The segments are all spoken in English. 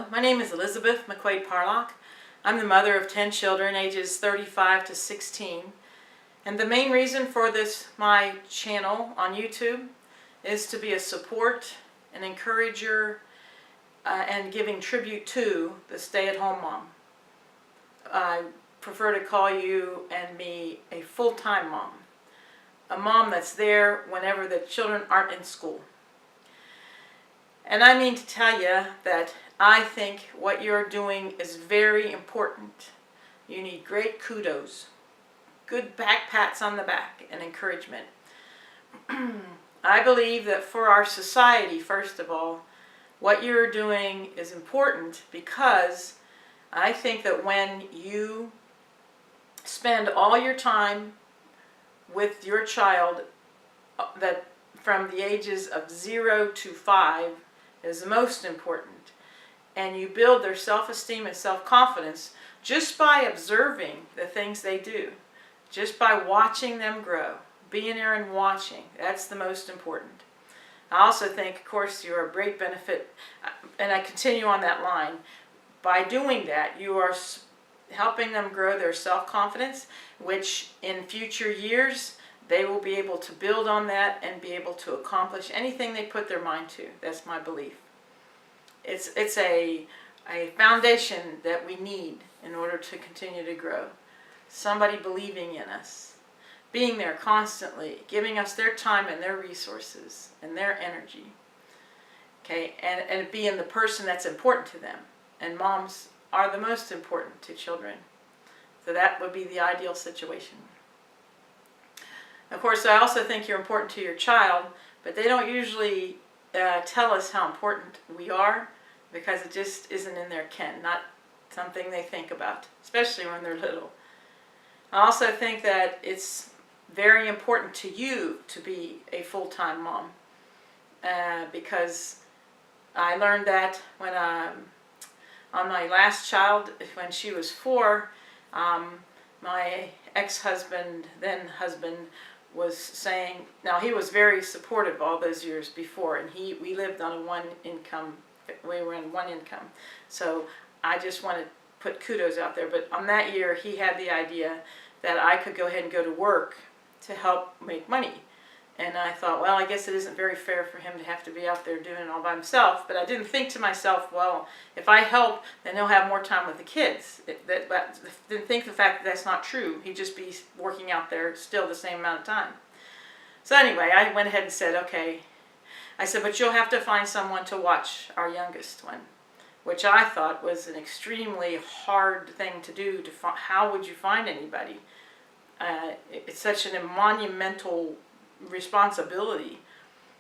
Hello, my name is Elizabeth McQuaid Parlock. I'm the mother of 10 children ages 35 to 16. And the main reason for my channel on YouTube is to be a support, an encourager, and giving tribute to the stay-at-home mom. I prefer to call you and me a full-time mom. A mom that's there whenever the children aren't in school. And I mean to tell you that I think what you're doing is very important. You need great kudos, good back pats on the back, and encouragement. I believe that for our society, first of all, what you're doing is important because I think that when you spend all your time with your child that from the ages of 0 to 5 is the most important, and you build their self-esteem and self-confidence just by observing the things they do, just by watching them grow, being there and watching. That's the most important. I also think, of course, you're a great benefit, and I continue on that line. By doing that, you are helping them grow their self-confidence, which in future years, they will be able to build on that and be able to accomplish anything they put their mind to. That's my belief. It's a foundation that we need in order to continue to grow. Somebody believing in us, being there constantly, giving us their time and their resources and their energy. Okay, and being the person that's important to them. And moms are the most important to children. So that would be the ideal situation. Of course, I also think you're important to your child, but they don't usually tell us how important we are because it just isn't in their ken, not something they think about, especially when they're little. I also think that it's very important to you to be a full-time mom because I learned that when on my last child, when she was 4, my ex-husband, then husband, was saying, now he was very supportive all those years before, and we lived on we were in one income. So I just want to put kudos out there, but on that year he had the idea that I could go ahead and go to work to help make money. And I thought, well, I guess it isn't very fair for him to have to be out there doing it all by himself. But I didn't think to myself, well, if I help, then he'll have more time with the kids. But didn't think the fact that that's not true. He'd just be working out there still the same amount of time. So anyway, I went ahead and said, okay. I said, but you'll have to find someone to watch our youngest one, which I thought was an extremely hard thing to do. How would you find anybody? It's such a monumental responsibility.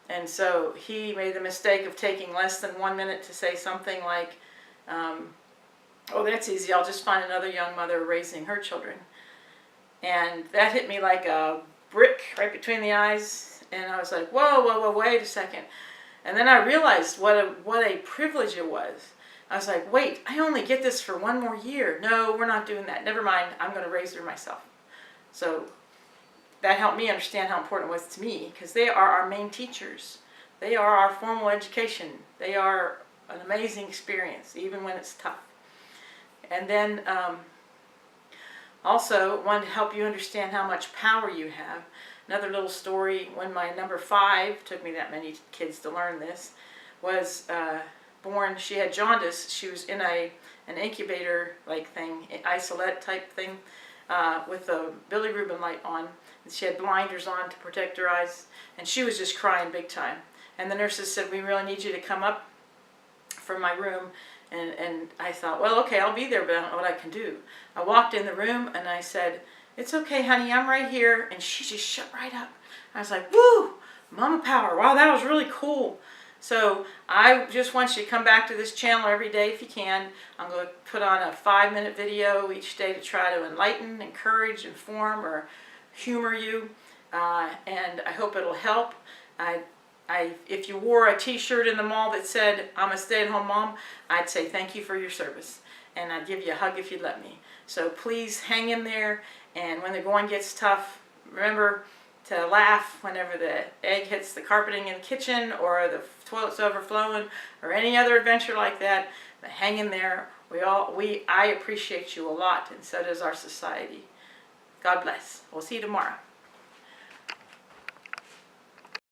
And so he made the mistake of taking less than 1 minute to say something like, oh, that's easy, I'll just find another young mother raising her children. And that hit me like a brick right between the eyes, and I was like, whoa, wait a second. And then I realized what a privilege it was. I was like, wait, I only get this for 1 more year. No, we're not doing that. Never mind, I'm going to raise her myself. So that helped me understand how important it was to me, because they are our main teachers. They are our formal education. They are an amazing experience, even when it's tough. And then also wanted to help you understand how much power you have. Another little story, when my number 5, took me that many kids to learn this, was born. She had jaundice. She was in an incubator-like thing, an isolette type thing, with a bilirubin light on. And she had blinders on to protect her eyes, and she was just crying big time. And the nurses said, we really need you to come up from my room. And I thought, well, okay, I'll be there, but I don't know what I can do. I walked in the room, and I said, it's okay, honey, I'm right here. And she just shut right up. I was like, woo, mama power. Wow, that was really cool. So I just want you to come back to this channel every day if you can. I'm going to put on a 5-minute video each day to try to enlighten, encourage, inform, or humor you. And I hope it'll help. If you wore a t-shirt in the mall that said, I'm a stay-at-home mom, I'd say thank you for your service. And I'd give you a hug if you'd let me. So please hang in there. And when the going gets tough, remember to laugh whenever the egg hits the carpeting in the kitchen or the toilet's overflowing or any other adventure like that. But hang in there. I appreciate you a lot, and so does our society. God bless. We'll see you tomorrow.